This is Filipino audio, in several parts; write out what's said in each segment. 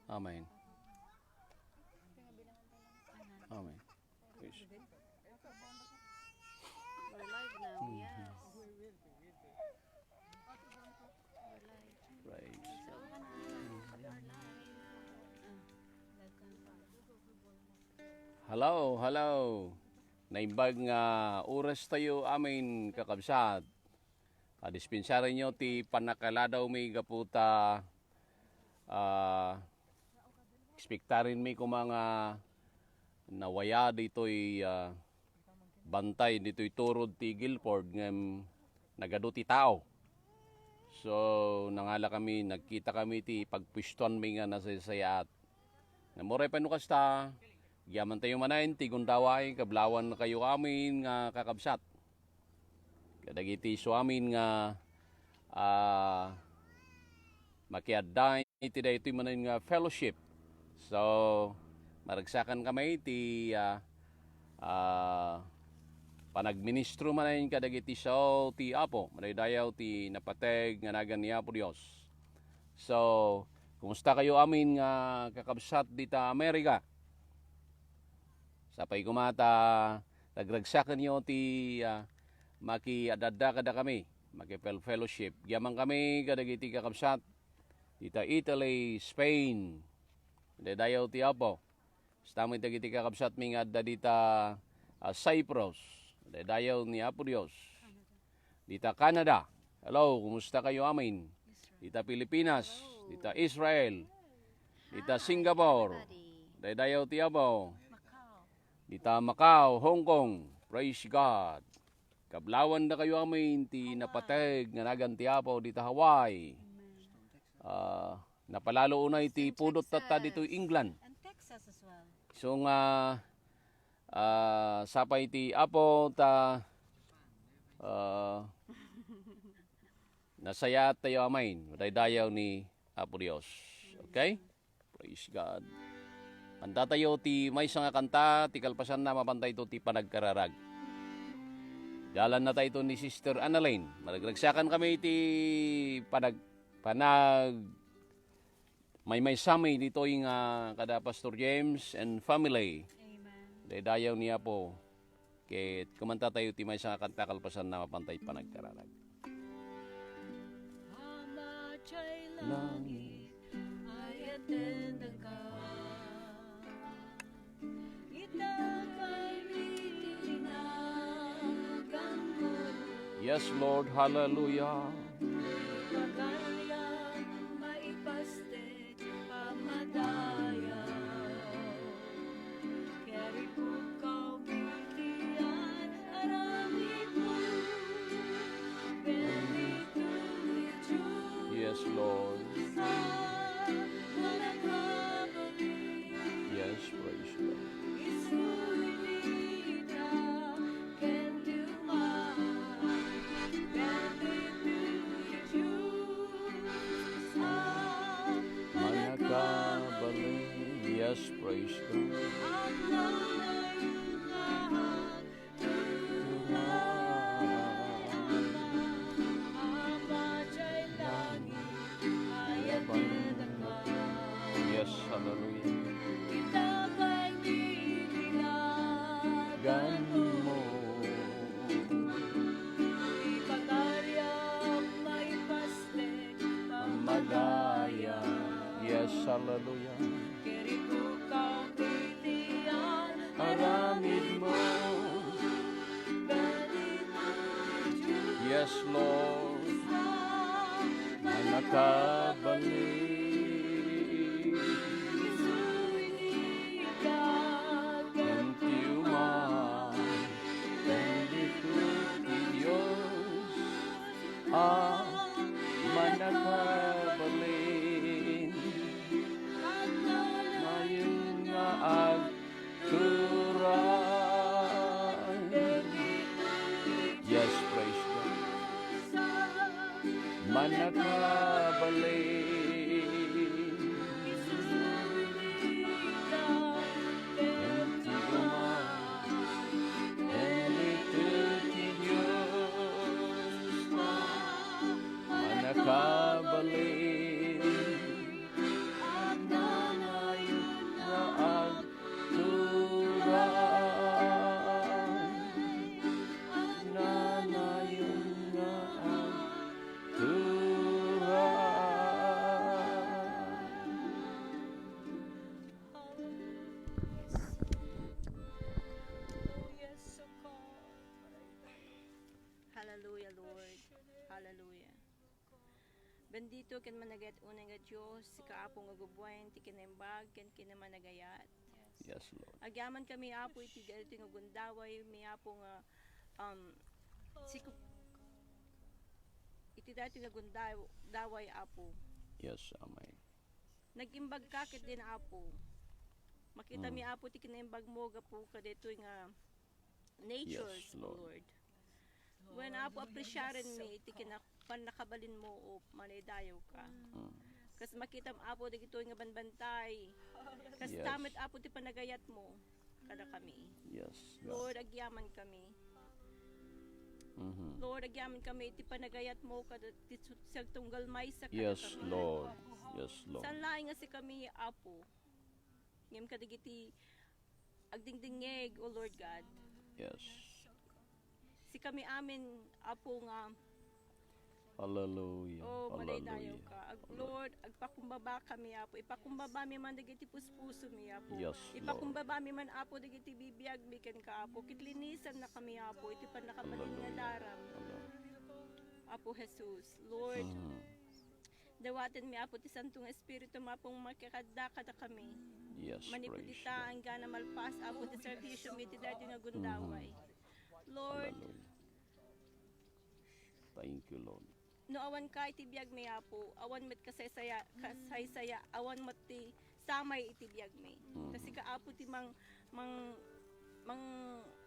Amen. Amen. Praise. We're live now, yes. We're live. Praise. So, we are live. Hello, hello. Naimbag nga oras tayo amin kakabsat. Dispensary nyo ti panakaladaw may gaputa. Ekspektarin mi ko mga nawaya dito'y bantay dito'y turod ti Guilford ngem nagado ti tao. So nangala kami, nagkita kami ti pagpwistuan mi nga nasayat. Namuray pa no kasta, giyaman tayo manayin ti gundaway, kablawan na kayo amin nga kakabsat. Kadagiti so amin nga makiaday iti daytoy manayin nga fellowship. So maragsakan kami ti panagministro manayin kadagiti so ti Apo, manaydayaw ti napateg nga nagan ni Apo Dios. So kumusta kayo amin nga kakabsat dita Amerika? Sapay kumata nagragsakan niyo ti makiadada kada kami, maki-fellowship. Yaman kami kadagiti kakabsat dita Italy, Spain. Dayaw ti Apo. Stamay dagiti kakabsat mi nga adda dita Cyprus. Dayaw ni Apo Dios. Dita Canada. Hello, kumusta kayo amin? Dita Pilipinas, dita Israel, dita Singapore. Dayaw ti Apo. Dita Macau, Hong Kong. Praise God. Kablawan na kayo amin ti napateg nga nagan ti Apo dita Hawaii. Napalalo unay ti pudot tata dito England. And Texas as well. So nga sapay ti Apo ta nasaya tayo amain. Dayaw ni Apo Dios. Okay? Praise God. Kanta tayo ti may nga kanta, ti kalpasan na mapantay to ti panagkararag. Dalan na tayo ni Sister Annalyn. Malagragsakan kami ti panag may samay dito yung kada Pastor James and family. Amen. Dayaw niya po. Kaya kumanta tayo ti may nga kanta kalpasan na mapantay panagkararag. Ama chay langit ay atenda ka. Itakay mitinagan mo. Yes, Lord. Hallelujah. Pagkaliang maipaste pamadaya. Keri po kau bitian aramid mo. Bendito ni Diyos. Yes, Lord. Managabali. Yes, praise God. Isuinita kenduma. Bendito ni Diyos. Manakabali. Yes, praise God. Ang lalayong lahat Ama chay langit ay atenda ka. Yes, hallelujah. Itakay ninilagan Gan mo. mo. Ipagaryang maipaste Pamadaya. Yes, hallelujah. Keri ko kau titian Aramid mo. Bendito ni Diyos. Yes, Lord. Manakabali. Entiuma. Bendito ni Diyos. Manakabalin. Ngayon nga agturan. Yes, praise God. Manakabalin. Entiuma. Bendito ni Diyos. Manakabalin. Bendito ken managat unay nga Dios, kaapo nga gubuhayen ti kinaimbag ken kinamanagayat. Yes, Lord. Agyaman kami apo iti dati nga gundaway, mi apo nga siku iti dati nga gundaway apo. Yes, Amen. Nagimbag kakit din apo. Makita mi apo ti kinaimbag mo gapo kadetoy nga natures, Yes, Lord. Lord. When apo appreciarin mi iti panakabalin mo o manaydayaw ka. Kas makita mo apo dagitoy nga banbantay. Kas Yes. tamit apo ti panagayat mo kada kami. Yes, God. Lord, agyaman kami. Mhm. Lord, agyaman kami iti panagayat mo kada ti tunggal may sa kada Yes, kami. Lord. Yes, Lord. San laing nga si kami apo. Ngem kadagiti agdingdingeg o Lord God. Yes. Si kami amin apo nga Hallelujah. manaydayaw Hallelujah. ka. Lord, agpakumbaba kami apo. Ipakumbaba mi man dagiti puspuso mi apo. Yes, Lord. Ipakumbaba mi man apo dagiti bibiyag mi ken ka apo. Kitlinisan na kami apo iti panakabalin nga daram. Apo Jesus. Lord, Mhm. dawaten mi apo ti Santong Espiritu mapong makikadda kada kami. Yes, praise Manipudita God. ang gana malpas apo ti servisyo mi ti dati nga gundaway. Lord, Hallelujah. Thank you, Lord. no awan ka iti biyag mi apo, awan met kasaysaya, awan met ti samay iti biyag mi. Kasi kaapo ti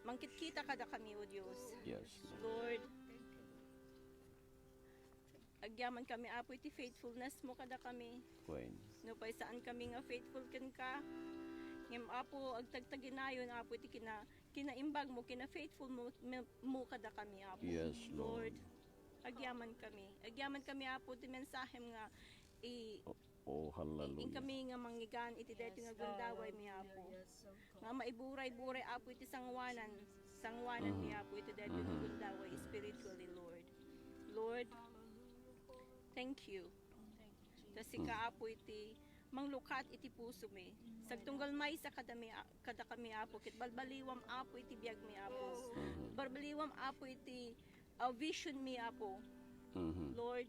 mangkitkita kada kami o Diyos. Yes, Lord. Lord, agyaman kami apo iti faithfulness mo kada kami. Queen. No pay saan kami nga faithful ken ka. Ngem apo agtagtaginayon apo iti kinaimbag mo faithful mo kada kami apo. Yes, Lord. Agyaman kami apo ti mensahem nga Oh, hallelujah. kami nga manggigan iti deti nga gundaway mi apo. Nga maiburay-buray apo iti sangwanan mi apo iti deti nga gundaway spiritually, Lord. Lord, thank you. Kasi kaapo iti manglukat iti puso mi. Sagtunggal may sa kada kami apo kit balbaliwam apo iti biag mi apo. Balbaliwam apo iti vision mi apo. Mhm. Lord,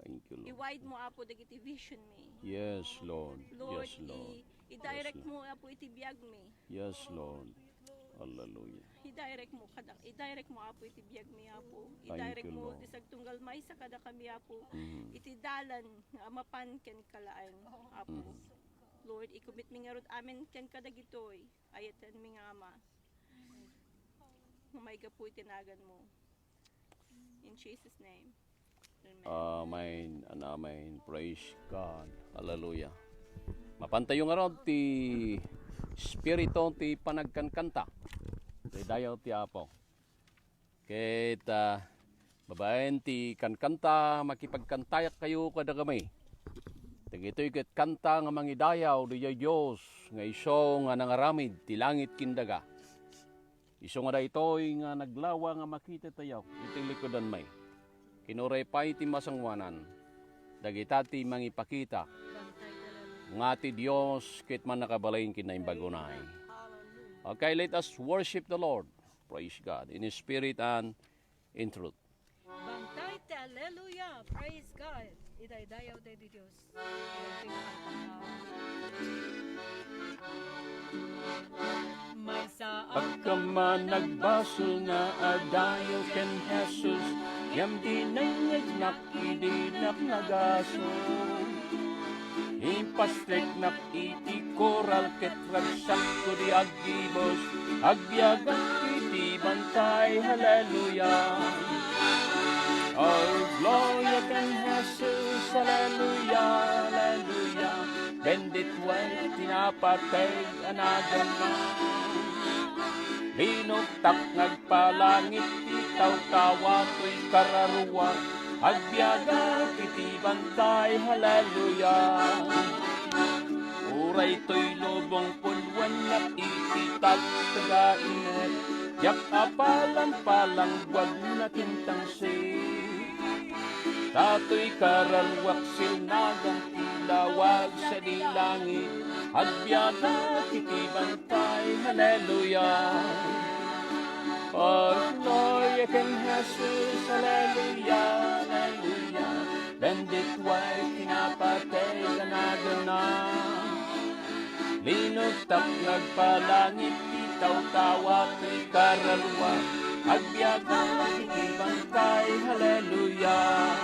Thank you, Lord. i-wide mo apo dagiti vision mi. Yes, Lord. Lord, Yes, Lord. i-direct Yes, mo apo iti biag mi. Yes, Lord. Hallelujah. I-direct mo apo iti biag mi apo. Thank I-direct you, mo Lord. ti sagtunggal may sa kada kami apo. Mhm. Iti dalan nga mapan ken kalaan apo. Lord, i-commit mi nga rod amin ken kadagitoy. Ayatan mi nga ama. May gapu itinagan mo. In Jesus' name. Amen. Amen and amen. Praise God. Hallelujah. Mapantayo nga ron ti spirito ti panagkankanta. Ti dayaw ti apo. Ket babaen ti kankanta makipagkantayak kayo kada kami. Dagitoy ket kanta nga mangidayaw di Dios nga iso nga nangaramid ti langit kindaga. Iso nga daytoy nga naglawa nga makita tayo iti likodan may. Kinuray pa iti masangwanan. Dagita ti mangipakita. Nga ti Dios ket man nakabalain kinaimbagunay. Okay, let us worship the Lord. Praise God in spirit and in truth. Bantay te aleluya. Praise God. Idaydayaw tayo di Diyos. May sa Pagkaman nagbasol nga adayo ken Jesus, yam dinayag nakidinak nagasol. Impastek nak iti koral ket ragsak ko di agibos, agbiagan iti bantay, hallelujah. All glory can Jesus, hallelujah, hallelujah. Bendit way tinapatay anagan na. Linuktak nagpalangit itaw kawatoy kararuwa. Agbiaga iti bantay, hallelujah. Uray to'y lobong pulwan na ititag tagainit. Yak apalan palang wag na kintang Tato'y kararwak silnagang ilawag sa dilangit. Agbiaga iti bantay, hallelujah. Gloria ken Jesus, hallelujah, hallelujah. bendit way kinapatay ganagana. Linutap nagpalangit, itaw tawa, to'y karalwa, agbiyaga, ikibantay, hallelujah.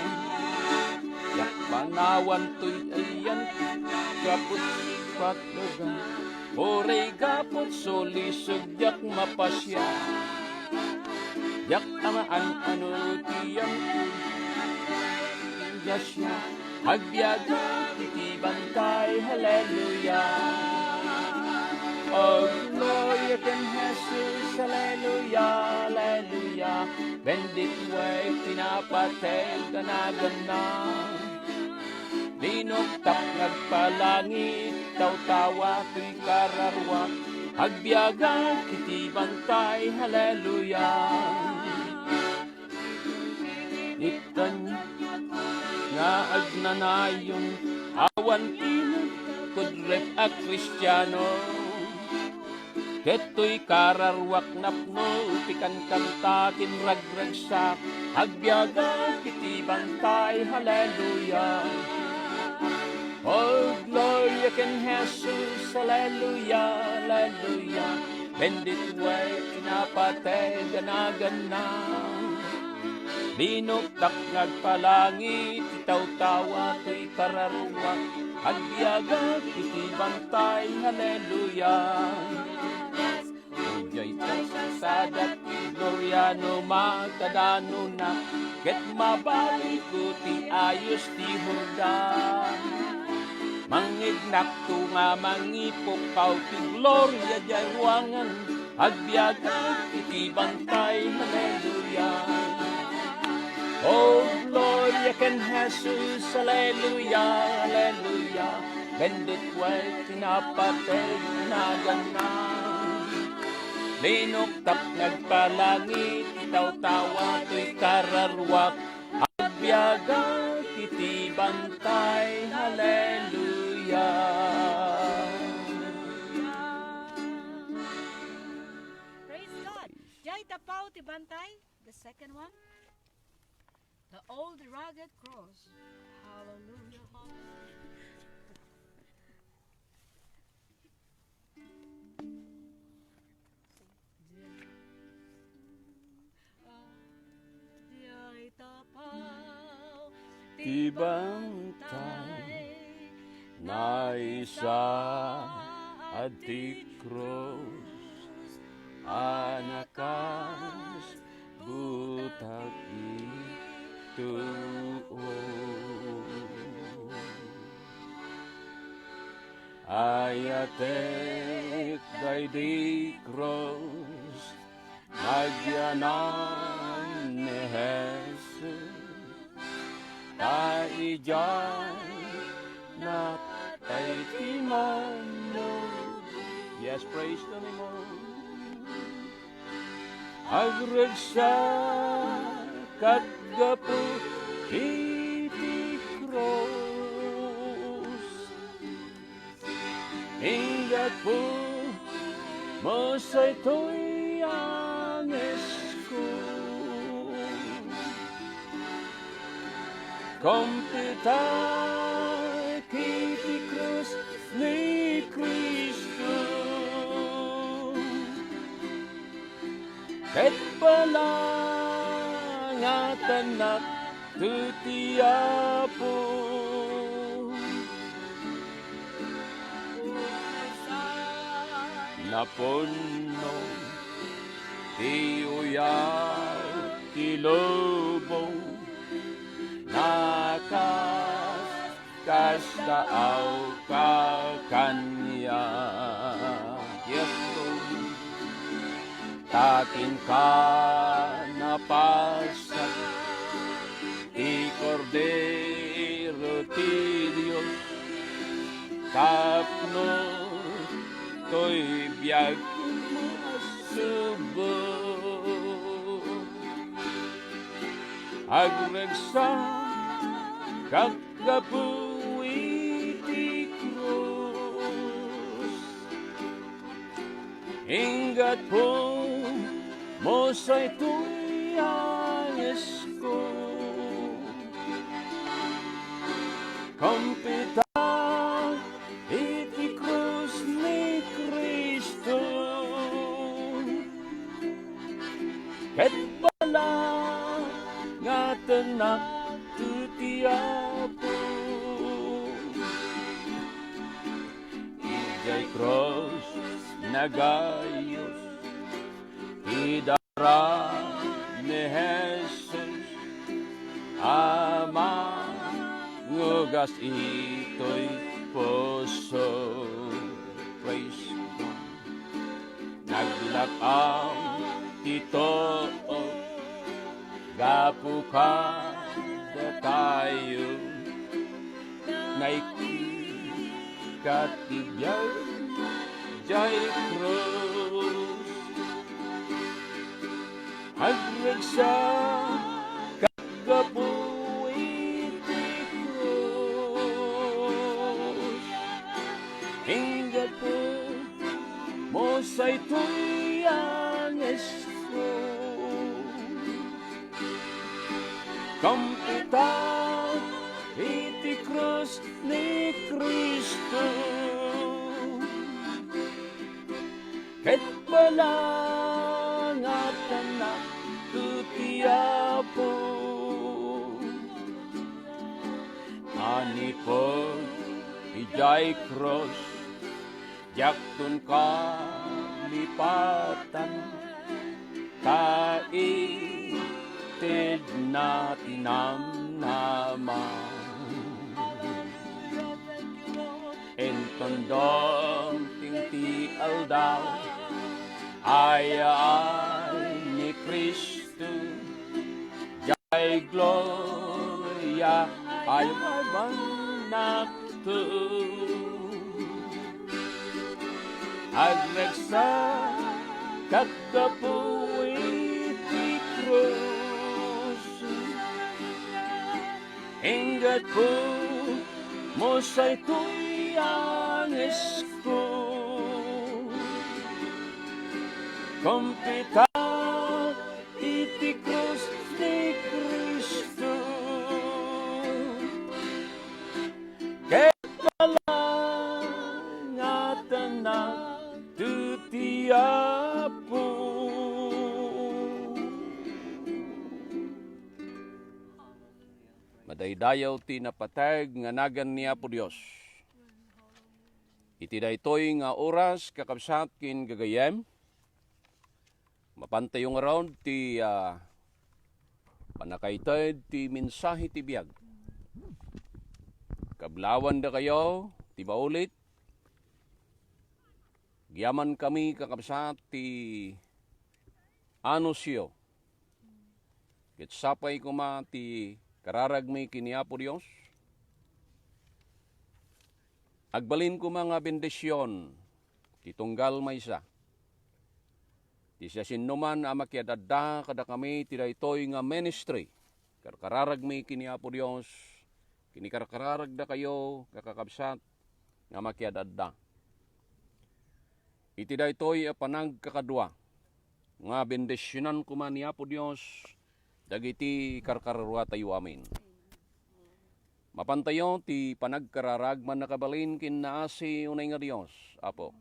Yak panawan to'y ayan, kaput patlogan, oray gapot solisog, yak mapasya. Yak amaan ano tiyang yasya, agbiyaga, ikibantay, hallelujah. Oh, glory in Jesus, hallelujah, hallelujah. Bendit way, pinapatay, ganagana. Linugtap, nagpalangit, taw-tawa, to'y kararwa. Agbiyaga, kitibantay, hallelujah. Ikan nga agnanayon, awan tinag, kudrep a Kristiyano. Keto'y kararwak napno, pikan kantakin ragragsak, agbiyaga, kitibantay, hallelujah. Oh, glory in Jesus, hallelujah, hallelujah. Bendit way, pinapatay, ganagana. Linuktak, nagpalangit, itaw-tawa, to'y kararwak, agbiyaga, kitibantay, hallelujah. Ujay sadat, gloriano, magkadano na, ket mabalik ko ti ayos ti hurdan. Mangignak to nga mangipukaw ti gloria di ruangan, agbiyaga, kitibantay, hallelujah. Oh, gloria can Jesus, hallelujah, hallelujah. Bendit way, pinapatay, nagana. Linuktak, nagpalangit, itaw-tawa, to'y kararwak, agbiyaga, kitibantay, hallelujah. Praise God. Jai tapaw ti bantay. The second one. The old rugged cross. Hallelujah. Jai tapaw ti Tibantay na isa at ti cross, anakas butak ito. Ayatek day di cross, nagyanan ni Jesus. Taijay na tay timano. Yes, praise the Lord. Agragsak at gapu iti cross. Ingat po mo sa ito'y angis ko. Kompita kiti krus ni Kristo. Ket palangatan at tutiapo. Napuno ti uyaw ti lubong, nakas kaaw ka kanya. Yes, Lord. Takin ka napasak, ti Cordero ti Diyos, tapno to'y biyag subo. Agragsak kagapuwi ti krus, ingat po mo sa ito'y ayos ko. Kumpita iti krus ni Kristo, ket bala nga tenak tutiapo. Ijay cross nagayos, idara ni Jesus, ama ngugas ito'y puso. Praise God. Naglakaw ito, gapu ka da tayo, naikatibiyay jay krus. Agragsa kagabuhi ti krus, hinggat po mo sa'y tuyang Jesus. Kampita iti krus ni Kristo, ket balangatan na tutiapo. Ani po ijay cross, jaktun ka lipatan, kaitid na tinamnaman. Entondong tingti aldaw, ay ni Kristo, jay gloria ay manakto. Agregsa kagapuwi ti krus, hinggat po mo sa'y tuyang esko. Kumpita iti krus ni Kristo, ket balangatan na tutiapo. Madaydayaw ti napatag nga nagan niya po Dios. Iti daytoy nga oras kakabsat kin gagayem, mapantayong around ti panakaitad ti mensahe ti biyag. Kablawan da kayo, ti baulit. Giyaman kami kakabsat ti anusyo. Kitsapay kuma ti kararagmi kiniapo Dios. Agbalin ko mga bendisyon, ti tunggal maysa. Ti siya sinuman amakiadada kada kami ti daytoy nga ministry. Kararagmi kiniapo Dios, kinikararag da kayo kakakabsat nga makiadada. Iti daytoy panag kakadwa nga bendisyonan ko man niapo Dios, dagiti karkararwa tayo amin. Mapantayo ti panagkararag man nakabalin kin naasi unay nga Dios, Apo.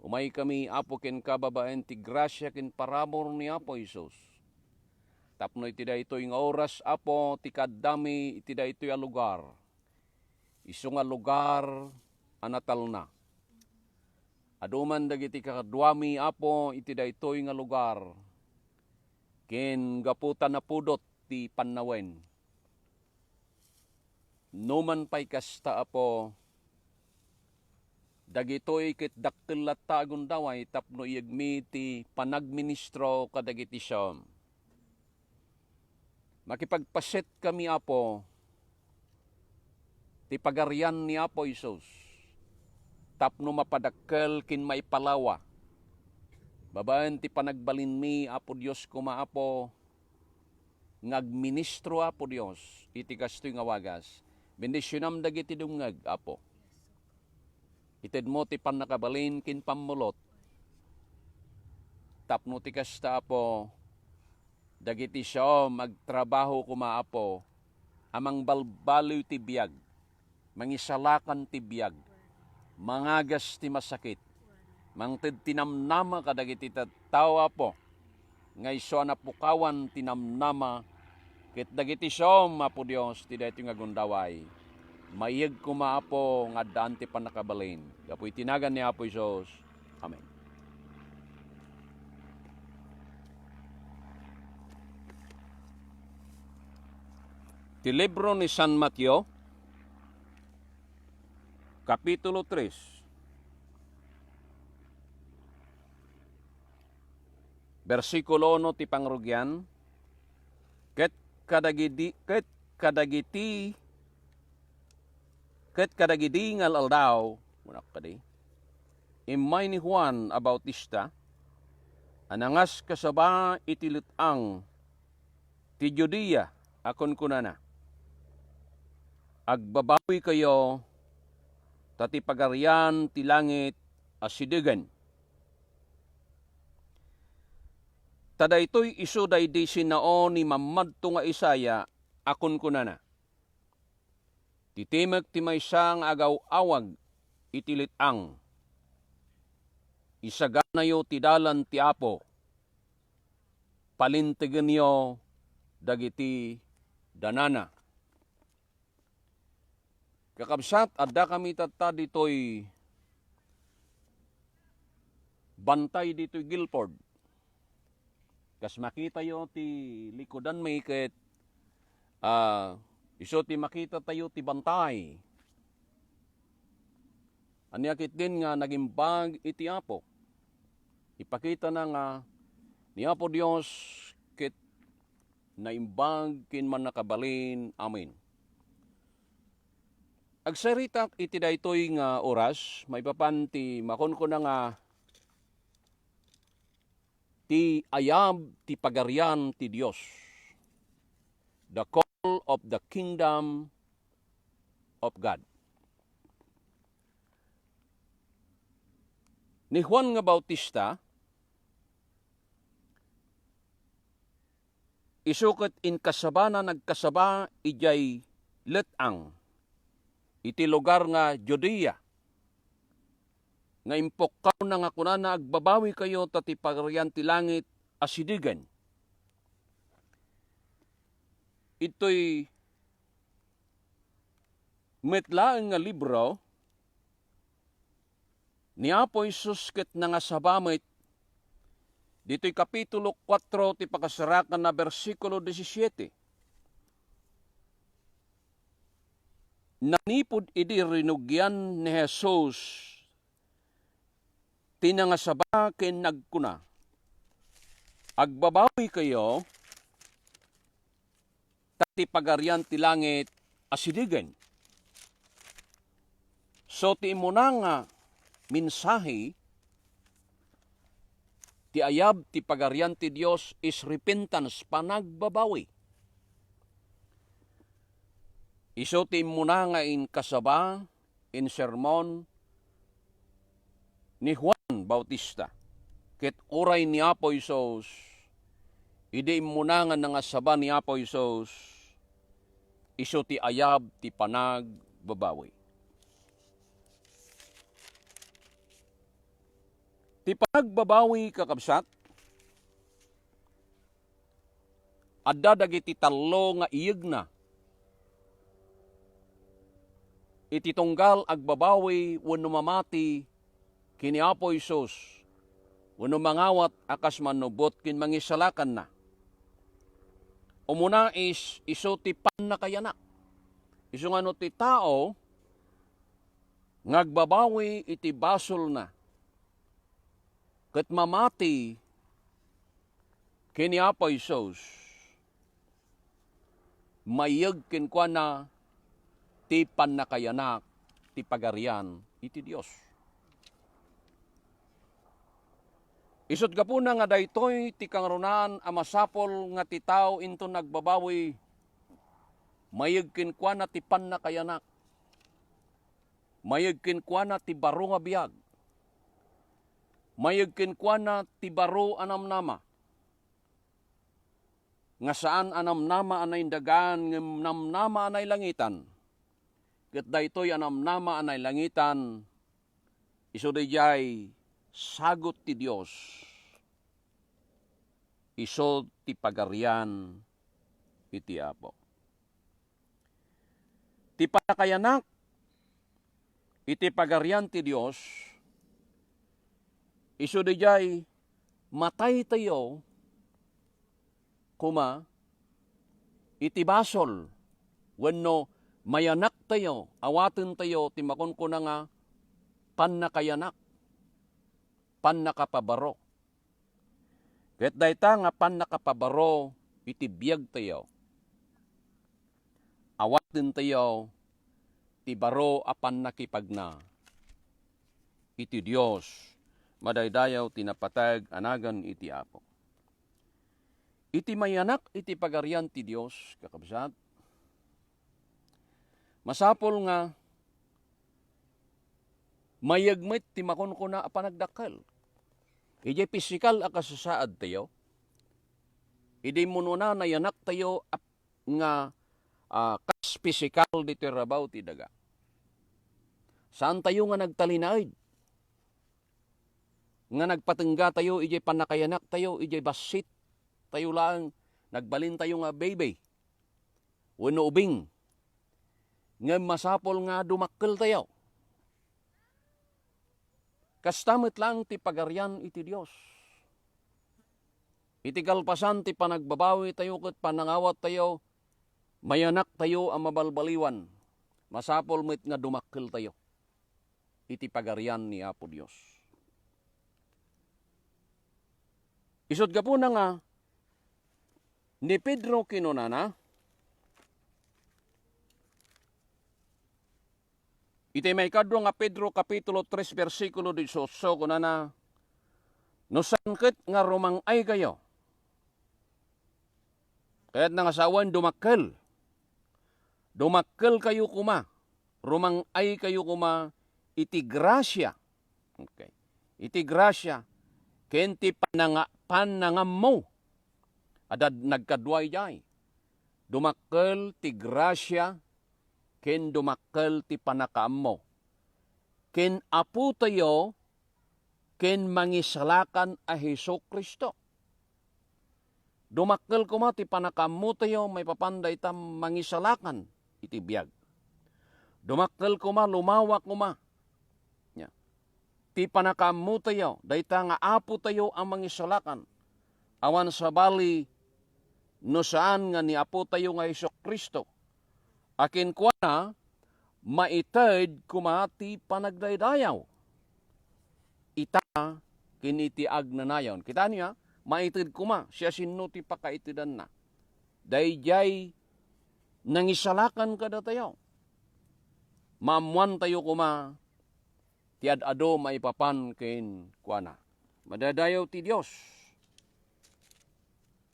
Umay kami, Apo, kin kababaen ti grasya kin paramor ni Apo Isus. Tapno iti daytoy nga oras, Apo, ti kadami iti daytoy a lugar. Isu nga lugar anatal na. Aduman dagiti kakadwami, Apo, iti daytoy nga lugar. Kin gaputan na pudot ti pannawen. Numan pa'y kasta, Apo, dagitoy kit dakkel latta agundaway tapno iagmi ti panagministro kadagiti siyam. Makipagpaset kami, Apo, ti pagarian ni Apo Isus. Tapno mapadakkel kin maipalawa. Babaen ti panagbalin mi, Apo Dios kuma, Apo, ngagministro, Apo Dios, iti kastoy nga wagas. Bendisyonam dagiti dungag, Apo. Ited mo ti panakabalin kin pamulot. Tapno ti kasta, Apo, dagiti siya magtrabaho kuma, Apo, amang balbaliw ti biyag. mangisalakan ti biyag, mangagas ti masakit, mangted tinamnama kadagiti tawa po, nga iso na pukawan tinamnama, ket dagiti som apo Dios ti daytoy nga gundaway, maiyeg kumaapo nga daan ti panakabalin. Gapoy tinagan ni Apo Isos. Amen. Ti libro ni San Mateo, Kapitulo 3, versikulo 1 ti pangrugyan, ket kadagiti ngal aldaw, munak kadi, imay ni Juan a Bautista, anangas kasaba iti lutang ti Judea akon kunana. Agbabawi kayo tati pagarian ti langit asidegan. Tadaytoy isu daydi sinao ni mamadto nga Isaya akon kunana. Titimek ti maysa nga agaw-awag iti litang. Isaganayo ti dalan ti Apo. Palintegen yo dagiti danana. Kakabsat, adda kami tatta ditoy bantay ditoy Guilford. Kas makita yo ti likodan may ket iso ti makita tayo ti bantay. Anyakit din nga nagimbag iti Apo. Ipakita na nga ni Apo Dios ket naimbag kin man nakabalin. Amen. Agsaritak iti daytoy nga oras, maipapan ti makon ko na nga ti ayab ti pagarian ti Dios. The call of the kingdom of God. Ni Juan nga Bautista, isukat in kasaba na nagkasaba ijay letang, iti lugar nga Judea, nga impokkaw na nga kunana agbabawi kayo tati pagarian ti langit asidigan. Ito'y metlaeng nga libro ni Apo Isus ket nga sabamit dito'y kapitulo 4 ti pakasarakan na versikulo 17. Nanipod idi rinugyan ni Jesus tinangasaba ken nagkuna. Agbabawi kayo tati pagarian ti langit asidigen. So ti imuna nga mensahe ti ayab ti pagarian ti Dios is repentance, panagbabawi. Iso ti imuna nga in kasaba in sermon ni Juan Bautista. Ket uray ni Apo Isos, idi imunangan nga saba ni Apo Isos, iso ti ayab ti panagbabawi. Ti panagbabawi kakabsat, adda dagiti tallo nga iyeg na. Iti tunggal agbabawi wenno mamati kini Apo Isos, wenno mangawat akas manubot kin mangisalakan na. Umuna is iso ti pannakayanak. Iso nga no ti tao ngagbabawi iti basol na. Ket mamati kini Apo Isos, mayeg ken kuana ti pannakayanak ti pagarian iti Dios. Isot gapuna nga daytoy ti kangrunaan a masapol nga ti tao into nagbabawi, mayeg ken kuana ti pannakayanak, mayeg ken kuana ti baro nga biag, mayeg ken kuana ti baro anamnama, nga saan anamnama anay dagan ngem namnama anay langitan, ket daytoy anamnama anay langitan, iso dijay sagot ti Dios. Iso ti pagarian iti Apo. Ti panakayanak iti pagarian ti Dios, iso dijay matay tayo kuma iti basol wenno mayanak tayo, awaten tayo ti makunkuna nga pannakayanak, pannakapabaro. Ket dayta nga pannakapabaro iti biyag tayo. Awaten tayo ti baro a pannakipagna. Iti Dios madaydayaw tinapatag anagan iti Apo. Iti mayanak iti pagarian ti Dios, kakabsat, masapol nga mayagmet ti makunkuna a panagdakkel. Iti pisikal a kasasaad tayo, iti mununa na yanak tayo nga kas pisikal di tirabaw ti daga. Saan tayo nga nagtalinaid? Nga nagpatengga tayo, iti panakayanak tayo, iti basit tayo lang, nagbalin tayo nga baby. Wano ubing. Nga masapol nga dumakkel tayo. Kastamit lang ti pagarian iti Dios. Iti kalpasan ti panagbabawi tayo ket panangawat tayo, mayanak tayo ang mabalbaliwan. Masapol met nga dumakkel tayo. Iti pagarian ni Apo Dios. Isod ka po na nga, ni Pedro kinunana, iti may kadro nga Pedro kapitulo 3 versikulo 18 kunana, no sangket nga rumangay kayo. Kaya't nang asawan dumakkel. Dumakkel kayo kuma. Rumangay kayo kuma iti grasya. Okay. Iti grasya. Kenti panangam mo. Adad nagkadway jay. Dumakkel ti grasya. Ken dumakkel ti panakaam mo. Ken apo tayo, ken mangisalakan a Hesus Kristo. Dumakkel kuma ti panakaam mo tayo, may papanday tam mangisalakan iti biyag. Dumakkel kuma, lumawa kuma. Ti panakaam mo tayo, dayta nga apo tayo ang mangisalakan. Awan sa bali, no saan nga ni apo tayo nga Hesus Kristo. Akin kwa na, maitid kumati panagdaydayaw. Ita, kinitiag na nayon. Kita niya, maitid kuma, siya sino ti pakaitidan na. Dayjay, nangisalakan kada tayo. Maamuan tayo kuma, ti ad-ado maipapan kin kwa na. Madadayaw ti Dios.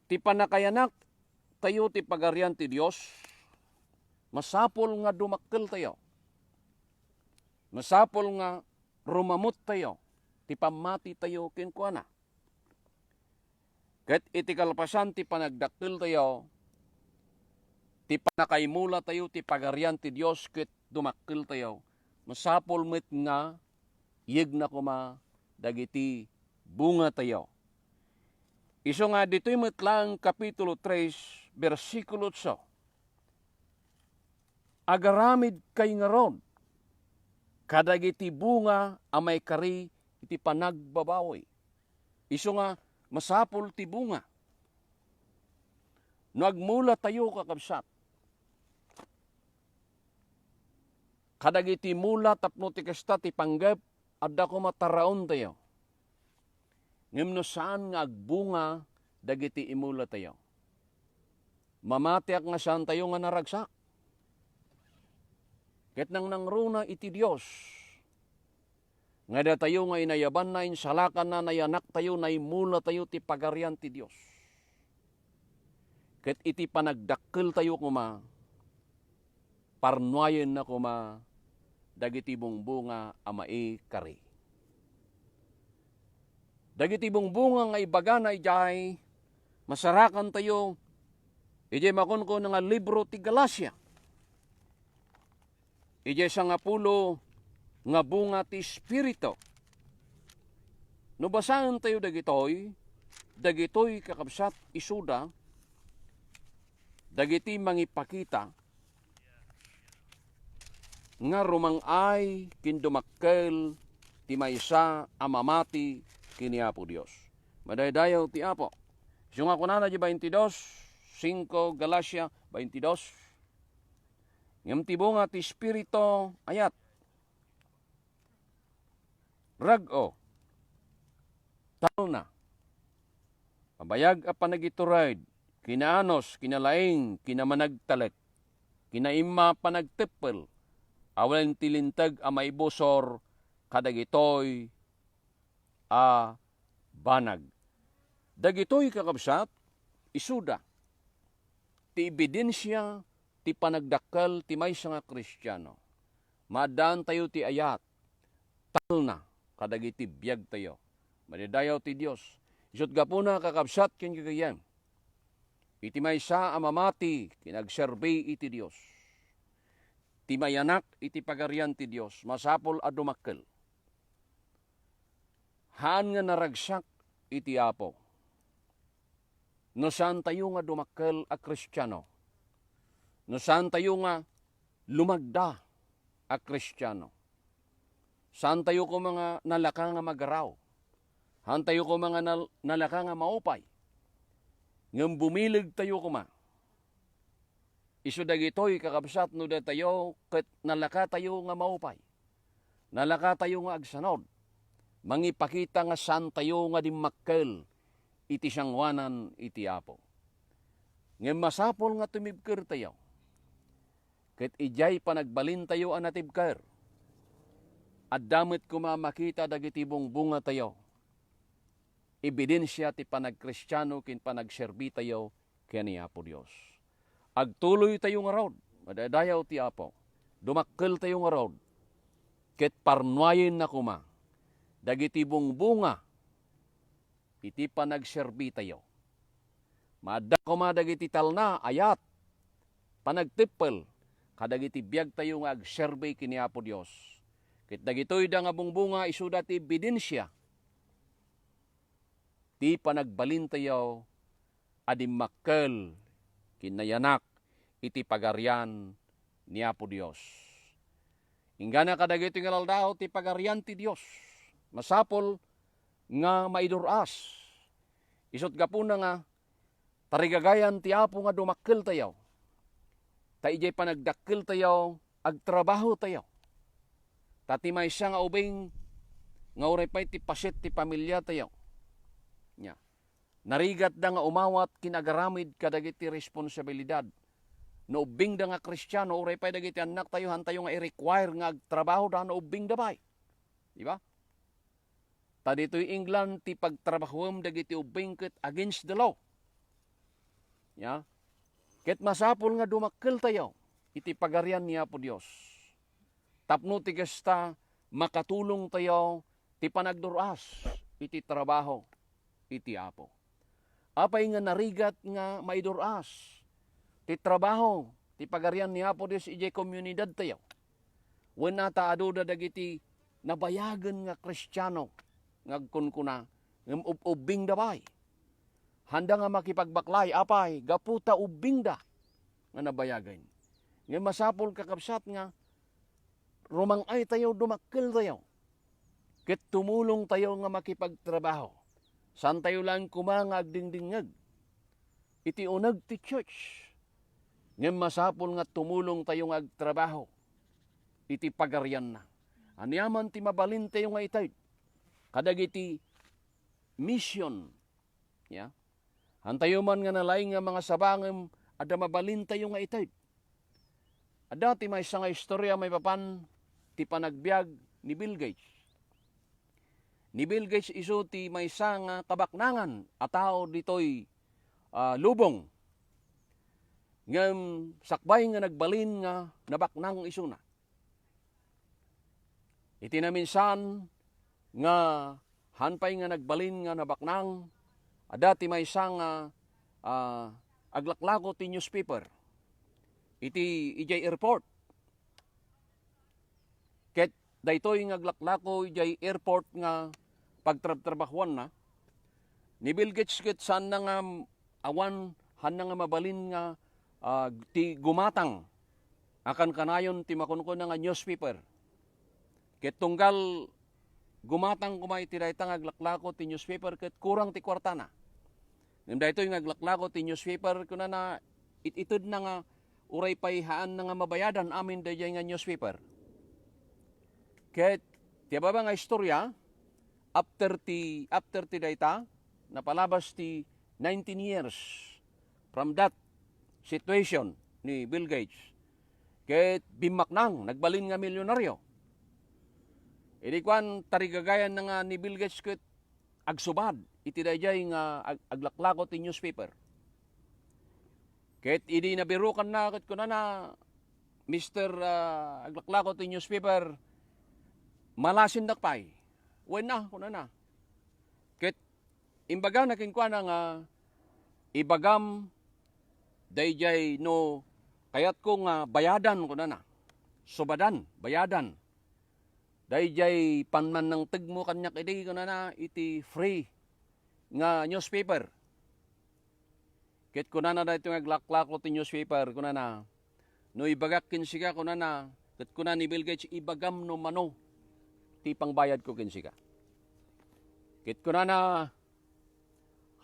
Ti panakayanak, tayo ti pagarian ti Dios, masapol nga dumakkel tayo. Masapol nga rumamot tayo. Ti pamati tayo kinkwana. Ket iti kalpasan ti panagdakkel tayo. Ti panakaymula tayo ti pagarian ti Dios ket dumakkel tayo. Masapol met nga yeg na kuma dagiti bunga tayo. Iso nga dito'y met lang kapitulo 3 versikulo 8. Agaramid kay ngaron, kadagiti bunga amay kari iti panagbabawi. Iso nga masapol ti bunga. No agmula tayo kakabsat. Kadagiti mula tapno ti kasta ti panggap, adda ko mataraon tayo. Ngem no saan nga agbunga dagiti imula tayo. Mamatiak nga saan tayo nga naragsak. Ket nang nangruna iti Dios. Nga da tayo nga inayaban na insalakan na nayanak tayo na imula tayo ti pagarian ti Dios. Ket iti panagdakkel tayo kuma, parnuayen na kuma, dagiti bunga amai kari. Dagiti bunga nga ibaga na ijay, masarakan tayo, ijay makon ko nga libro ti Galacia. ijay sa nga pulo nga bunga ti Espiritu. No basahan tayo dagitoy kakabsat isuda, dagiti mangipakita nga rumangay kindumakkel ti maysa a mamati kini Apo Dios. Madaydayaw ti Apo. Sunga kunana di 22, 5 Galacia 22. Ngem ti bunga ti Espiritu ayat. Rag-o. Talna. Pabayag a panagituraid, kinaanos, kinalaing, kinamanagtalet, kinaima panagtipel, awalan tilintag a maibusor, kadagitoy a banag. Dagitoy kakabsat, isuda, ti ebidensya, ti panagdakkel, ti maysa nga Kristiyano. Madaan tayo ti ayat, talna, kadagiti biyag tayo. Madidayaw ti Dios. Isut gapuna kakabsat ken kagayan. Iti maysa a mamati kinagserbi iti Dios. Ti mayanak iti pagarian ti Dios, masapol a dumakkel. Haan nga naragsak iti Apo. No saan tayo nga dumakkel a Kristiyano. No saan tayo nga lumagda a Kristiyano. Saan tayo ko mga nalaka nga magaraw. Han tayo ko mga nalaka nga maupay. Ngam bumilig tayo kuma. Isu dagitoy kakabsat no da tayo ket nalaka tayo nga maupay. Nalaka tayo nga agsanod. Mangipakita nga san tayo nga dimmakkel iti sangwanan iti Apo. Ngem masapol nga tumibker tayo. Ket ijay panagbalin tayo a natibker. At damit ko makita dagiti bunga tayo. Ebidensya ti panagkristyano kin panagserbi tayo kani Apo Dios. Agtuloy tayo nga rod, madadayaw ti Apo. Dumakkel tayo nga rod. Ket parnuayin na kuma. Dagiti bunga iti panagserbi tayo. Madda kuma dagiti talna ayat panagtippel kadagiti biag tayo nga agserbi kini Apo Dios. Ket dagitoy da nga bunga isuda ti ebidensya ti panagbalin tayo adimmakkel kinayanak iti pagarian ni Apo Dios. Ingana kadagiti nga laldaw ti pagarian ti Dios. Masapol nga maiduras. Isot gapuna nga tarigagayan ti Apo nga dumakkel tayo. Ta ijay panagdakkel tayo agtrabaho tayo. Tati maysa nga ubing nga uray pay ti pasit ti pamilya tayo. Nya. Narigat da nga umawat kinagaramid kadagiti responsibilidad. No ubing da nga Kristiyano uray pay dagiti anak tayo han tayo nga i-require nga agtrabaho da no ubing dabay. Di ba? Ta ditoy England ti pagtrabahom dagiti ubing ket against the law. Ya. Ket masapol nga dumakkel tayo iti pagarian ni Apo Dios. Tapno ti gasta makatulong tayo ti panagduras iti trabaho iti Apo. Apay nga narigat nga maiduras ti trabaho ti pagarian ni Apo Dios iti komunidad tayo. Wen nata aduda dagiti nabayagan nga Kristiyano ngagkunkuna ngem ubing dabay. Handa nga makipagbaklay apay gaputa ubing da nga nabayagan. Ngem masapol kakabsat nga rumangay tayo dumakkel tayo. Ket tumulong tayo nga makipagtrabaho. San tayo lang kumangag dingdingag. Iti unag ti church. Ngem masapol nga tumulong tayo nga agtrabaho. Iti pagarian na. Aniaman ti mabalin tayo nga itay. Kadagiti mission. Ya. Hantayo man nga nalaing nga mga sabangem ada mabalin tayo nga itay. Ada ti may nga istorya may papan ti panagbiag ni Bill Gates. Ni Bill Gates iso ti may nga kabaknangan ataw ditoy lubong. Ngem sakbay nga nagbalin nga nabaknang iso na. Iti na minsan nga hanpay nga nagbalin nga nabaknang ada ti may nga aglaklago ti newspaper. Iti ijay airport. daytoy nga aglaklako jay airport nga pagtrabahuan na, ni Bill Gates ket saan na nga awan han na nga mabalin nga ti gumatang akan kanayon ti makunkun nga newspaper. Ket tunggal gumatang kumay ti dayta nga aglaklako ti newspaper ket kurang ti kwarta na. Ngem daytoy nga aglaklako ti newspaper kuna na itud na nga uray payhaan na nga mabayadan amin dayjay nga newspaper. Ket ti baba nga istorya after ti dayta napalabas ti 19 years from that situation ni Bill Gates. Ket bimaknang nagbalin nga milyonaryo. Idi kwan tarigagayan na nga ni Bill Gates ket agsubad iti dayjay nga aglaklako ti newspaper. Ket idi nabirukan na ket kuna na Mr. Aglaklako ti newspaper malasin dakpay. Wen na kuna na. Ket imbaga nakin kwa na nga ibagam dayjay no kayat ko nga bayadan kuna na. Subadan, bayadan. Dayjay panman ng tigmo kanyak idi kuna na iti free nga newspaper. Ket kuna na dayto nga aglaklako ti newspaper kuna na no ibagak kinsika kuna na ket kuna ni Bill Gates ibagam no mano ti pangbayad ko kinsika. Ket kuna na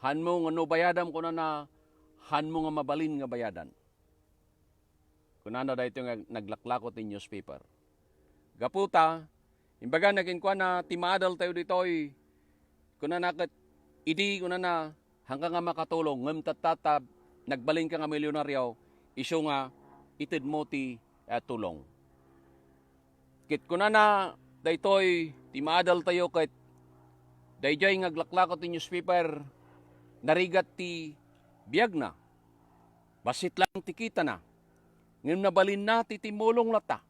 han mo nga no bayadam kuna na han mo nga mabalin nga bayadan. Kuna na dayto nga naglaklako ti newspaper. Gaputa imbaga naging kwa na timaadal tayo ditoy kuna na ket idi kuna na hanggang nga makatulong ngem tatab nagbalin ka nga milyonaryo isu nga ited mo ti tulong. Ket kuna na daytoy timaadal tayo ket dayjay nga aglaklako ti newspaper narigat ti biag na. Basit lang ti kita na. Ngem nabalin na ti timulong lata.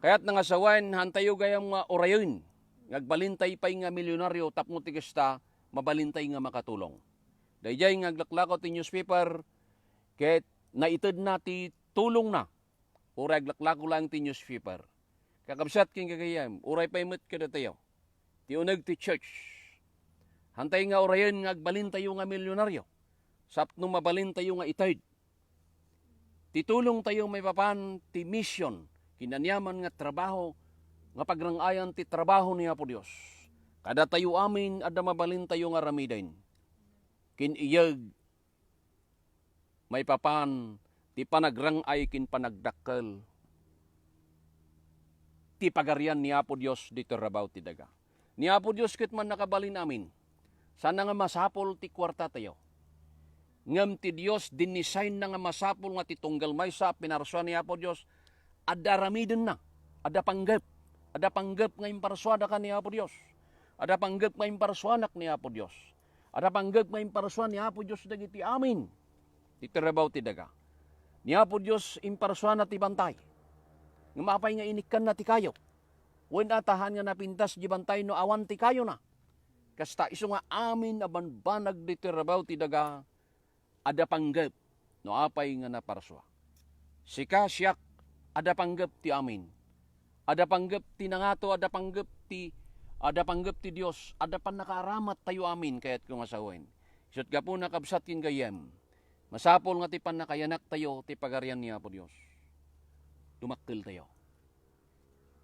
Kaya't nangasawan, hantayo gayam nga orayon. Ngagbalintay pa'y nga milyonaryo, tapno tigasta, mabalintay nga makatulong. Dayjay nga aglaklako ti newspaper, ket naited na ti tulong na. Uray aglaklako lang ti newspaper. Kakabsat king kagayam, uray pa'y met kada tayo. Ti uneg ti church. Hantay nga orayon nga agbalintayo nga milyonaryo. Sapno mabalintayo nga ited. Titulong tayo may papan ti mission. Kinanyaman nga trabaho, nga pagrangayan ti trabaho niya po Diyos. Kada tayo amin, ada mabalin tayo nga ramidain. Kiniyag, may papan, ti panagrangay kin panagdakkel. Ti pagarian niya po Diyos di trabaho ti daga. Niya po Diyos ket man nakabalin amin. Sana nga masapol ti kwarta tayo. Ngem ti Diyos dinisign na nga masapol nga ti tunggal may sa pinaraswa niya po Diyos. Ada ramiden na, ada panggap nga imparaswada ka ni Apo Diyos. Ada panggap nga imparaswanak ni Apo Diyos. Ada panggap nga imparaswan ni Apo Diyos dagiti amin. Titirabaw ti daga. Ni Apo Diyos imparaswan na ti bantay. Nga mapay nga inikan na ti kayo. Wen atahan nga napintas di bantay no awan ti kayo na. Kasta iso nga amin abanbanag ditirabaw ti daga. Ada panggap no apay nga naparaswa. Sika siyak ada panggap ti amin. Ada panggap ti nangato, ada panggap ti Dios, ada pan nakaramat tayo amin kayat kung asawin. Isot ka po nakabsat kin gayem. Masapol nga ti pan nakayanak tayo ti pagarian niya po Dios. Dumakkel tayo.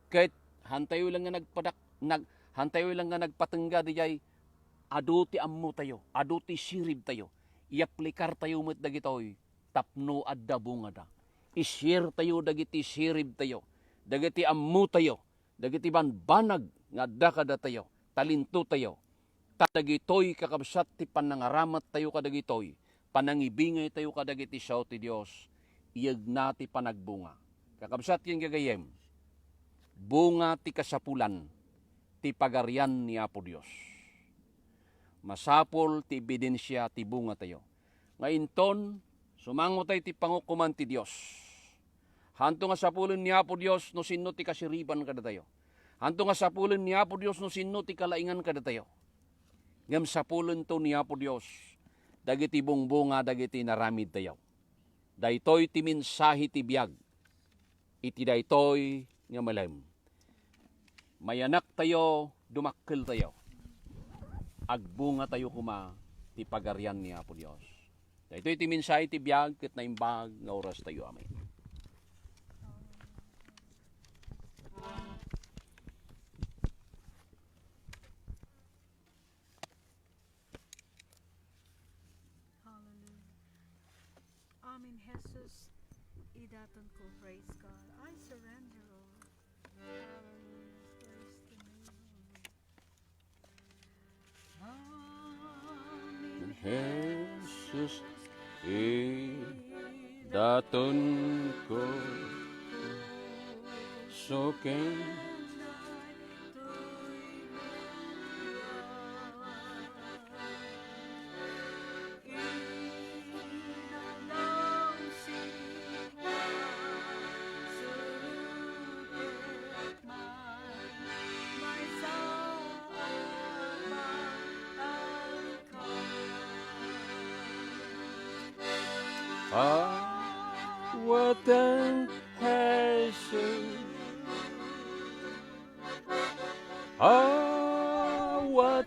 Kahit hantayo lang nga nagpatengga di jay adu ti ammo tayo, adu ti sirib tayo. Iaplikar tayo met dagitoy tapno adda bunga da. Isir tayo dagiti sirib tayo, dagiti ammu tayo, dagiti banbanag nga adda kada tayo, talinto tayo. Kadagitoy kakabsat ti panangaramat tayo kadagitoy, panangibingay tayo kadagiti siyaw ti Dios, iyag na ti panagbunga. Kakabsat kin gagayem, bunga ti kasapulan, ti pagarian ni Apo Dios. Masapol ti ebidensya ti bunga tayo. Ngainton, sumango tayo ti pangukuman ti Dios. Hanto nga sapulin ni Apo Dios no sinno ti kasiriban kada tayo. Hanto nga sapulin ni Apo Dios no sinno ti kalaingan kada tayo. Ngem sapulin to ni Apo Dios dagiti bungbunga dagiti naramid tayo. Daytoy ti mensahe ti biag. Iti daytoy nga malem. Mayanak tayo, dumakkel tayo. Agbunga tayo kuma, ti pagarian ni Apo Dios. Ito iti minsay ti biyag, ket naimbag, nga oras tayo. Amen. Hallelujah. Amen, Jesus. Idaton ko, praise God. I surrender, Lord. Hallelujah. Praise the name of the Lord. Amen. Jesus, daton ko, soken, awatan Jesus, awatan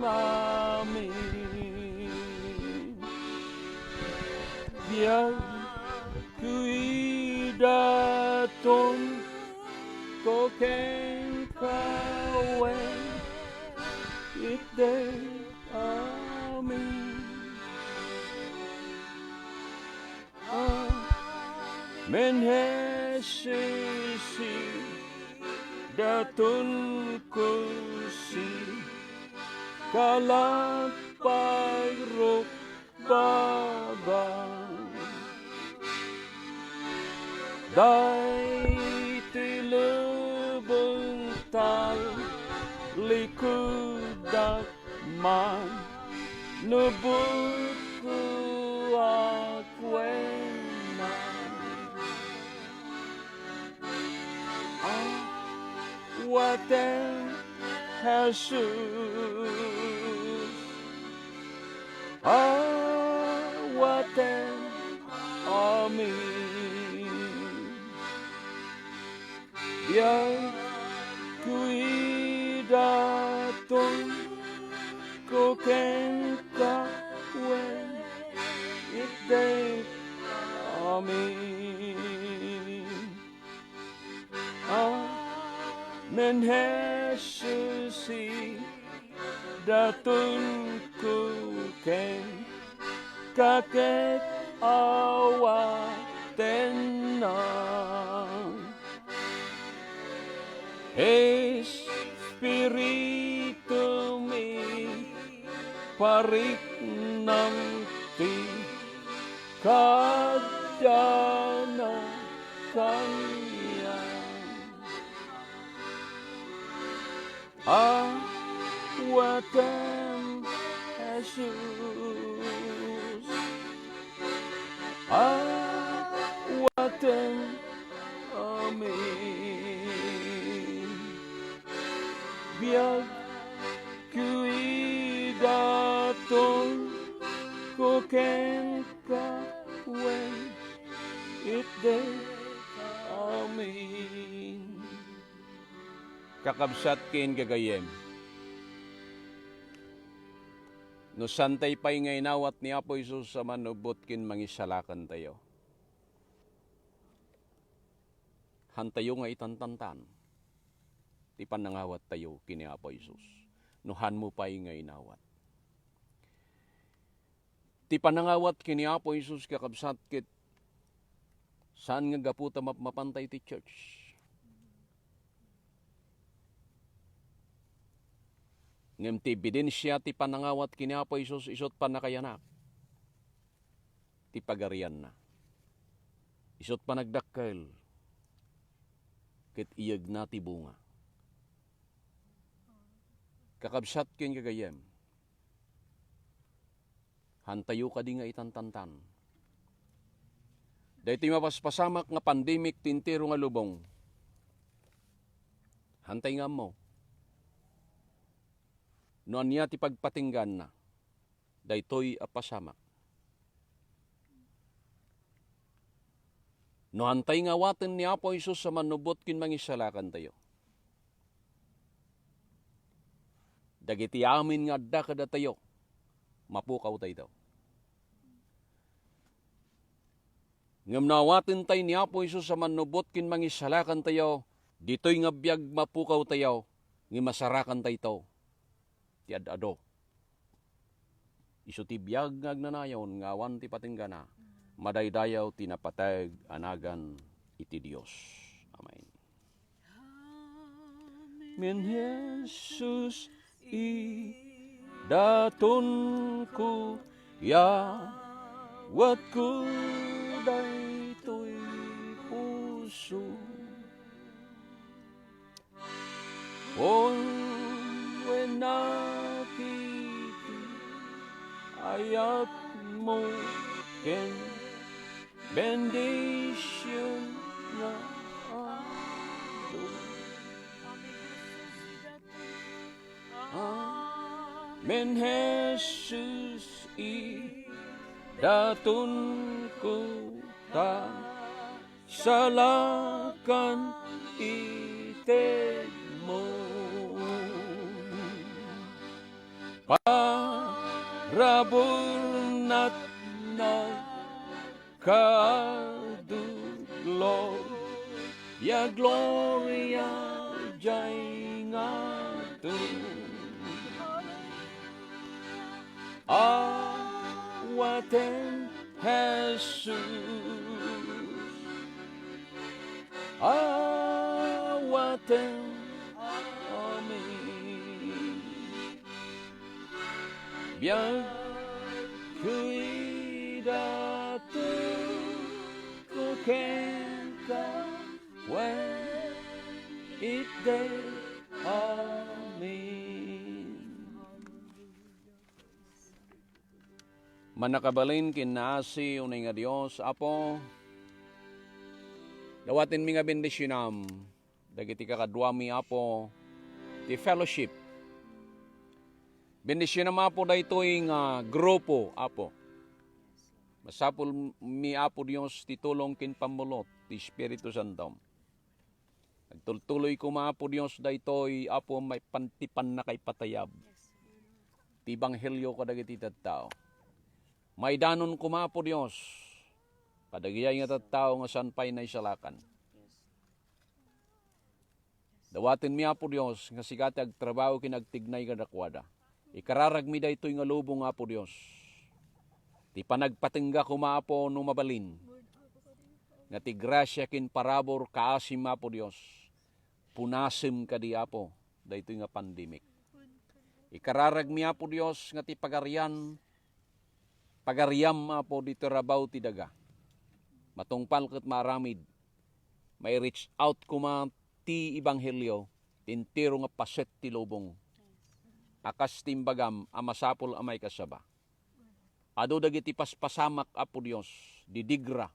amin. Biar kui daton ko ken kawen ite amin. Men Jesus datun kusi kalat pagrok babang dai tilebentang likudak man nebut ku akwen watan Jesus, watan amin. Biar kui daton ko ken kawen ite amin. Men Jesus datun ku ken kakek awatenan Espiritu mi parik nanti kadana kanya awatan Jesus, awatan amin. Biag kui daton ko ken kawen ite amin. Kakabsat ken gagayem. No santay pa'y ngay nawat ni Apo Isus sa manubot kin mangisalakan tayo. Hantayo nga itantantan. Ti panangawat tayo kini Apo Isus. Nuhan mo pa'y ngay nawat. Ti panangawat kini Apo Isus kakabsat kit saan nga gaputa mapantay ti church. Ngem ti ebidensya ti panangawat kini Apo Isus isot panakayanak. Ti pagarian na. Isot panagdakkel. Ket iyag na ti bunga. Kakabsat ken kagayem. Hantayo ka di nga itantantan. Dahil ti mapaspasamak nga pandemic tintero nga lubong. Hantay nga mo. Noan niya ti pagpatinggan na, daytoy apasamak. No hantay nga waten ni Apo Isus sa manubot kin mangisalakan tayo. Dagiti amin nga adda kada tayo, mapukaw tayo. Ngam nawatin tayo ni Apo Isus sa manubot kin mangisalakan tayo, dito'y nga biyag mapukaw tayo, ngi masarakan tayo. Ti ad-ado. Isu ti biyag ngagnanayon, ngawan ti patinggana, madaydayaw ti napatag anagan iti Dios. Amen. Min Jesus daton ko ya wat ko daytoy puso on when nakiti ayat mo ken bendition na ado. Men Jesus daton ko ta salakan ited mo paraburnat na kaduglo ya gloria jay ngatu awaten Jesus awaten amin biag kuy datu ko kenta when it day amin. Manakabalin kinasi unay nga Dios Apo dawatin mi nga bendisyonam dagiti kakadwami Apo ti fellowship bendisyonam Apo daytoy nga grupo Apo masapul mi Apo Dios ti tulong kin pamulot ti Espiritu Santo nagtultuloy ko Apo Dios daytoy Apo may pantipan na kay patayab ti banghelyo kadagiti tattao may danon kumapo Diyos. Kadagiyay nga tattao nga sanpay na isalakan. Dawatin mi Apo Diyos nga sigati agtrabaho kinagtignay kadakwada. Ikararag mi daytoy nga lubong Apo Diyos. Ti panagpatingga kumaapo no mabalin. Nga ti grasya kin parabor kaasim Apo Diyos. Punasim kadi Apo daytoy nga pandemic. Ikararag mi Apo Diyos nga ti pagarian pagariam Apo dito rabaw ti daga. Matungpal ket maramid. May reach out kuma ti ebanghelyo tintiro nga paset ti lubong. Akas timbagam amasapol amay kasaba. Ado dagiti paspasamak Apo Dios didigra.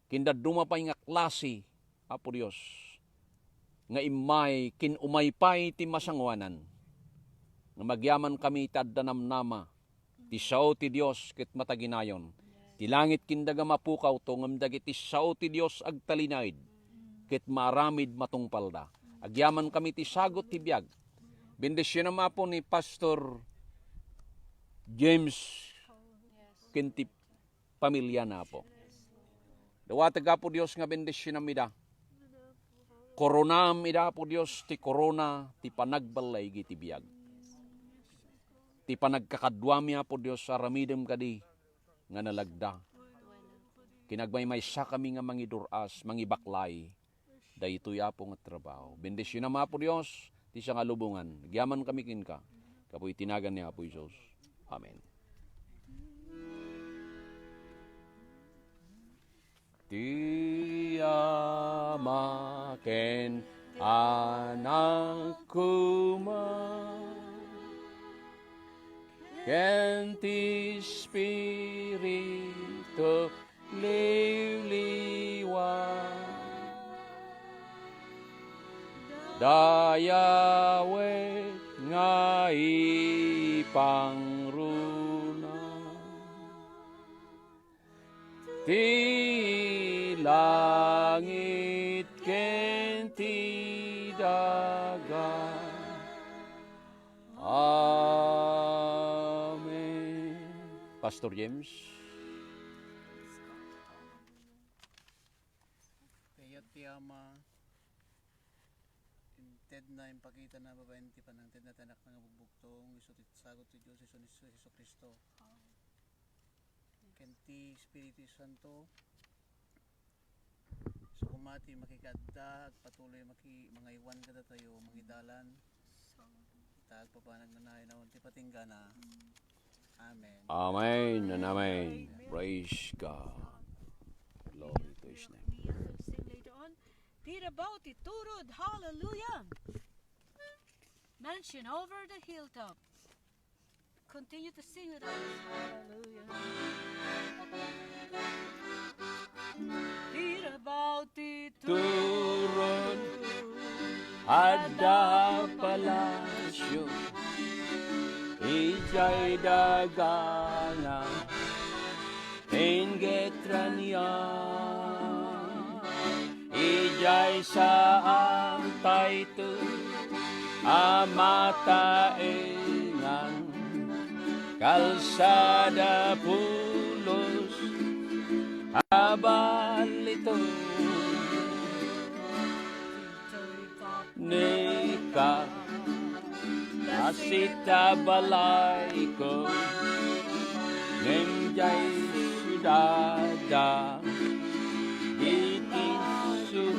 Kinda dumapay nga klase Apo Dios nga imay kinumaypay ti masangwanan. Nga magyaman kami taddanamnama ti sao ti Dios ket mataginayon. Ti langit kindaga mapukaw to ngem dagiti sao ti Dios agtalinaid ket maramid matungpalda. Agyaman kami ti sagot ti biag. Bendisyon na po ni Pastor James ken ti pamilya na po. Dawatag po Dios nga bendisyon na mida. Koronam ida po Dios ti korona ti panagbalay giti biag. Ti panagkakadwami po Dios sa ramidem kadi nga nalagda. Kinagmay sa kami nga mangiduras, mangibaklay, daytoy po nga trabaho. Bendisyon na po Dios, ti siya nga lubungan. Gyaman kami kinka, kapoy tinagan ni Apo Isus. Amen. Ti amaken anak kuman ken ti Espiritu liwliwan dayawet nga ipangruna ti langit ken ti dagat Amen. Pastor James. Kaya tiyama, inted na impakita na babae ti panangted na tanak ng bubuktong isutit sagot ti Diyos iso ni Jesu Kristo. Kenti Espiritu Santo, so kumati makikaddag, patuloy mga iwan kada tayo, mangidalan, tag papanag na nainaw, ti patinggana. Amen. Amen and amen. Praise God. Glory to His name. We will sing later on. Tira bauti turod, hallelujah. Mansion over the hilltop. Continue to sing with us. Hallelujah. Tira bauti Turun ada palasyo, ijay dagana, inggetran yan, ijay sa antay to, amataengan, kalsada pulos, abalito, nika, asita balay ko, nenjay sudada, itinsu,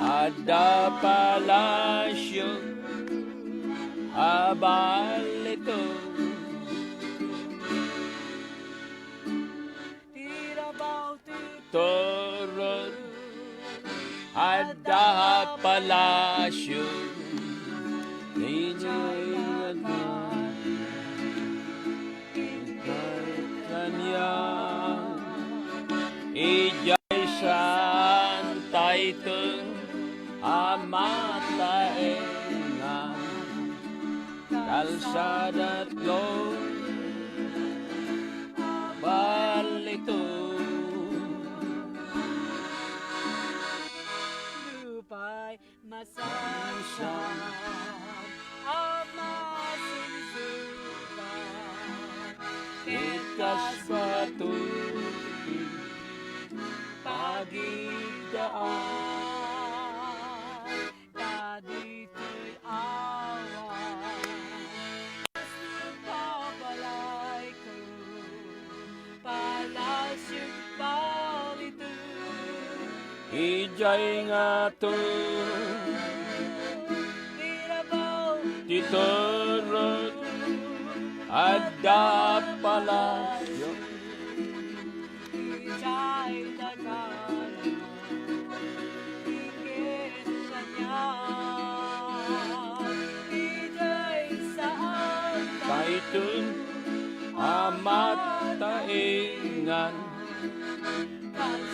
ada palasyo, abalito, turun, ada palasyo, ninyayan na, kanya, ijay santay to, amataengan, kalsada't lo, balito. Lupay masasyan at masinsuban, Ikas patuloy, pagidaan, kadito'y awan, pabalay ko, palasyong palito. ijay nga to, Tirabaw, titurot, ada palasyo, ijay dagan, higit sa niya, ijay saan kaitun, amataengan,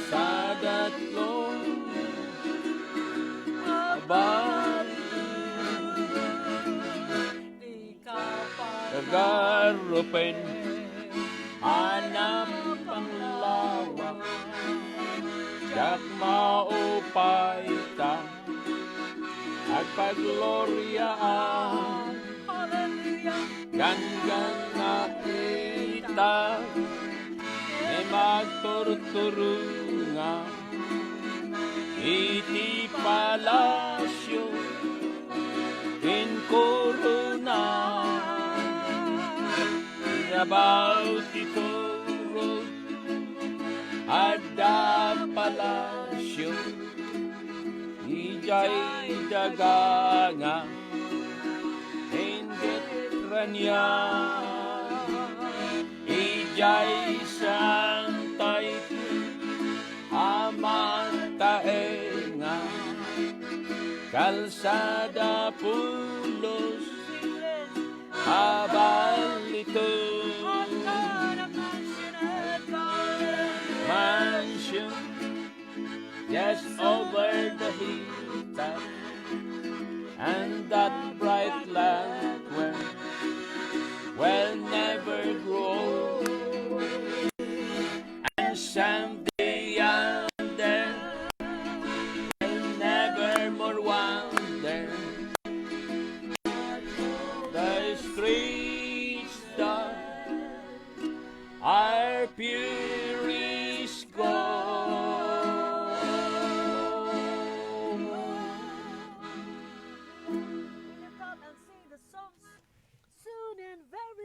sadat lo, abal, di ka pa kagarupen, hanap ang lawak, yak maupay ka, at pagloryaan, hallelujah, ganggang nakita, may magturturungan, iti palasyo, in corona, about ito road, ada palasyo, ijay daganga, hinggit ranya, ijay santay, amantaenga, kalsada pulos, abalito, mansion, yes, over the hilltop, and that bright land will never grow.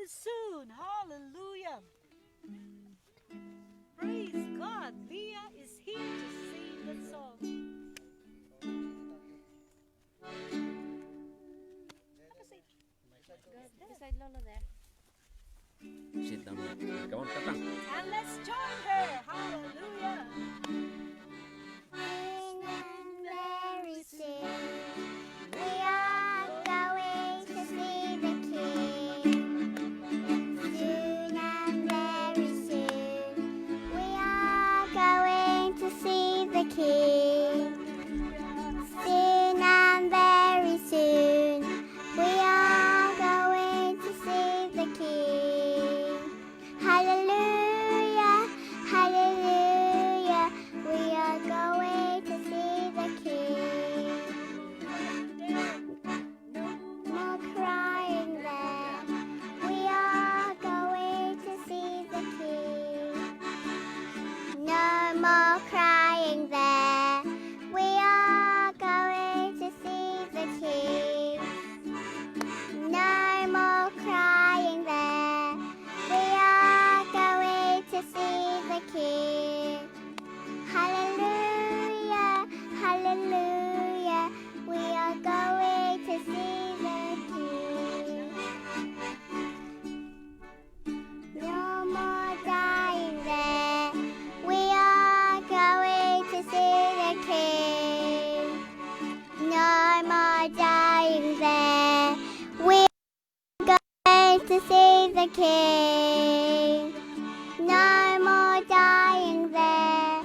very soon. Hallelujah. Praise God. Leah is here to sing that song. Beside Lolo there. Sit down. Come on, Tatang. And let's join her. Hallelujah. Very soon we are going to see the King. Soon and very soon we are going to see the King. Soon and very soon we are going to see the King. Hallelujah, hallelujah, we are going to see the King. No more crying there, we are going to see the King. No more crying there, we are going to see the King. No more crying there, we are going to see the King. Hallelujah, hallelujah, we are going to see the King. No more dying there, we are going to see the King. No more dying there, we are going to see the King. No more dying there,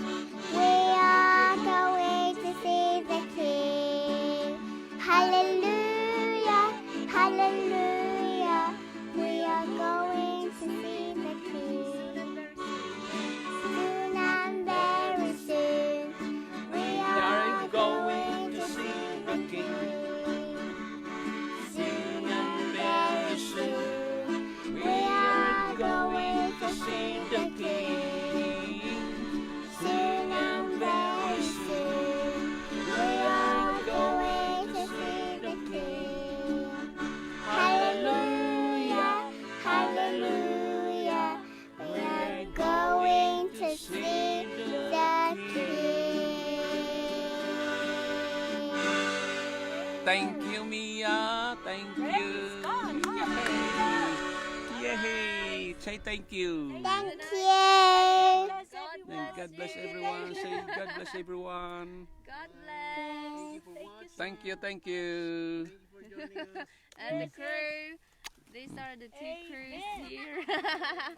we are going to see the King. Hallelujah, hallelujah, we are going to see the King. Soon and very soon, we are going to see the King. Soon and very soon, we are going to see the King. Soon and very soon, we are going to see the King. Hallelujah, hallelujah, we are going to see the King. Thank you, Mia. Thank you. Praise God. Hallelujah. Yay! Say thank you. Thank you. Bless everyone. And God bless everyone. Say God bless everyone. God bless. Thank you, thank you. And the crew. These are the two crews Amen. here.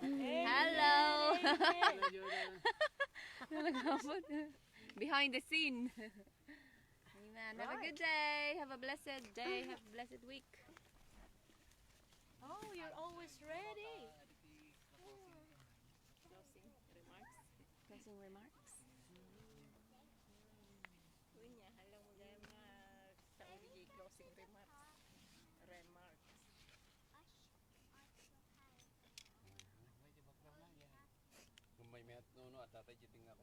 Amen. Hello. Amen. Behind the scene. Amen. Have a good day. Have a blessed day. Have a blessed week. Oh, you're always ready. Closing remarks. Closing remarks. Unya, halang mo gaya mga sa uli closing remarks. Kung may met no at tatay jiting nga